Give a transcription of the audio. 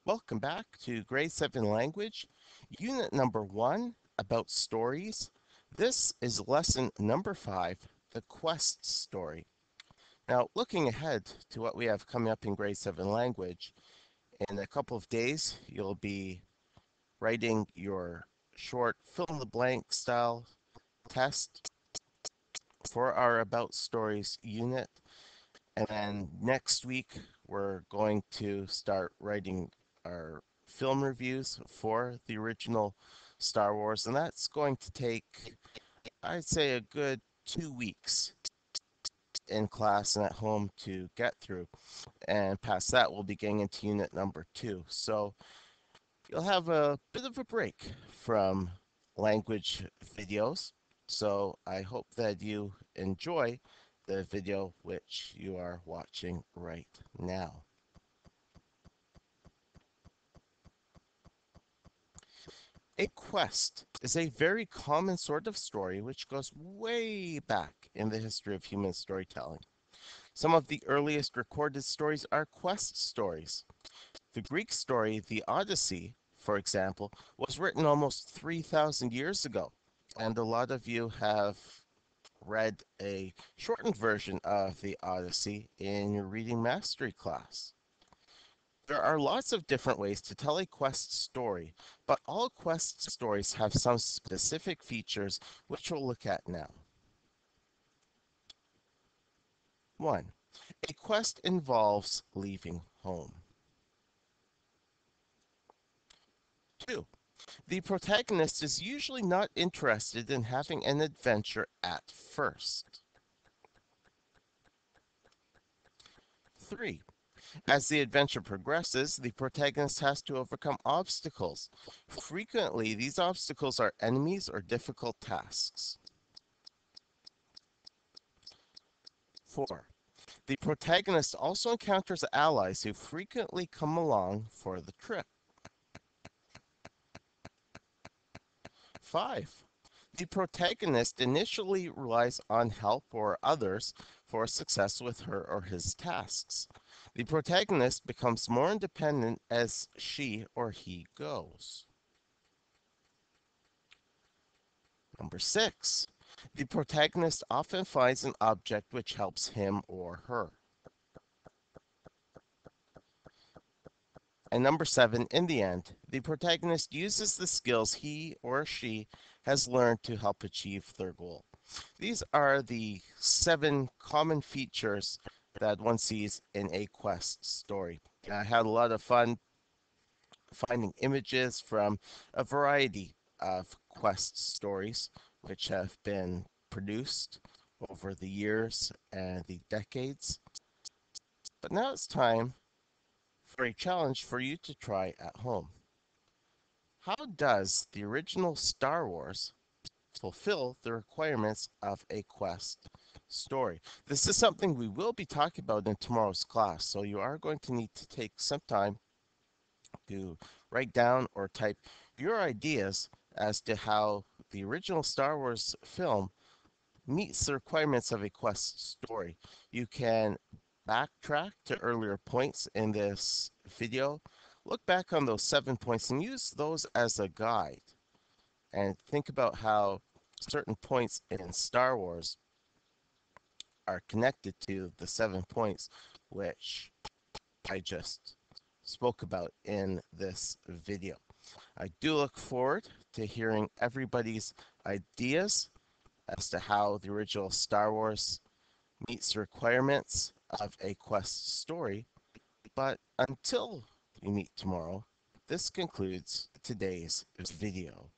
Welcome back to Grade 7 Language, Unit number 1, about stories. This is lesson number 5, the quest story. Now, looking ahead to what we have coming up in Grade 7 Language, in a couple of days, you'll be writing your short fill-in-the-blank style test for our About Stories unit. And then next week, we're going to start writing our film reviews for the original Star Wars, and that's going to take, I'd say, a good 2 weeks in class and at home to get through. And past that, we'll be getting into unit number 2. So you'll have a bit of a break from language videos. So I hope that you enjoy the video which you are watching right now. A quest is a very common sort of story which goes way back in the history of human storytelling. Some of the earliest recorded stories are quest stories. The Greek story, the Odyssey, for example, was written almost 3,000 years ago, and a lot of you have read a shortened version of the Odyssey in your reading mastery class. There are lots of different ways to tell a quest story, but all quest stories have some specific features which we'll look at now. 1. A quest involves leaving home. 2. The protagonist is usually not interested in having an adventure at first. 3. As the adventure progresses, the protagonist has to overcome obstacles. Frequently, these obstacles are enemies or difficult tasks. 4. The protagonist also encounters allies who frequently come along for the trip. 5. The protagonist initially relies on help or others for success with her or his tasks. The protagonist becomes more independent as she or he goes. Number 6. The protagonist often finds an object which helps him or her. And number 7, in the end, the protagonist uses the skills he or she has learned to help achieve their goal. These are the 7 common features that one sees in a quest story. I had a lot of fun finding images from a variety of quest stories which have been produced over the years and the decades. But now it's time for a challenge for you to try at home. How does the original Star Wars fulfill the requirements of a quest story? This is something we will be talking about in tomorrow's class, so you are going to need to take some time to write down or type your ideas as to how the original Star Wars film meets the requirements of a quest story. You can backtrack to earlier points in this video, look back on those 7 points and use those as a guide, and think about how certain points in Star Wars are connected to the 7 points which I just spoke about in this video. I do look forward to hearing everybody's ideas as to how the original Star Wars meets the requirements of a quest story. But until we meet tomorrow, this concludes today's video.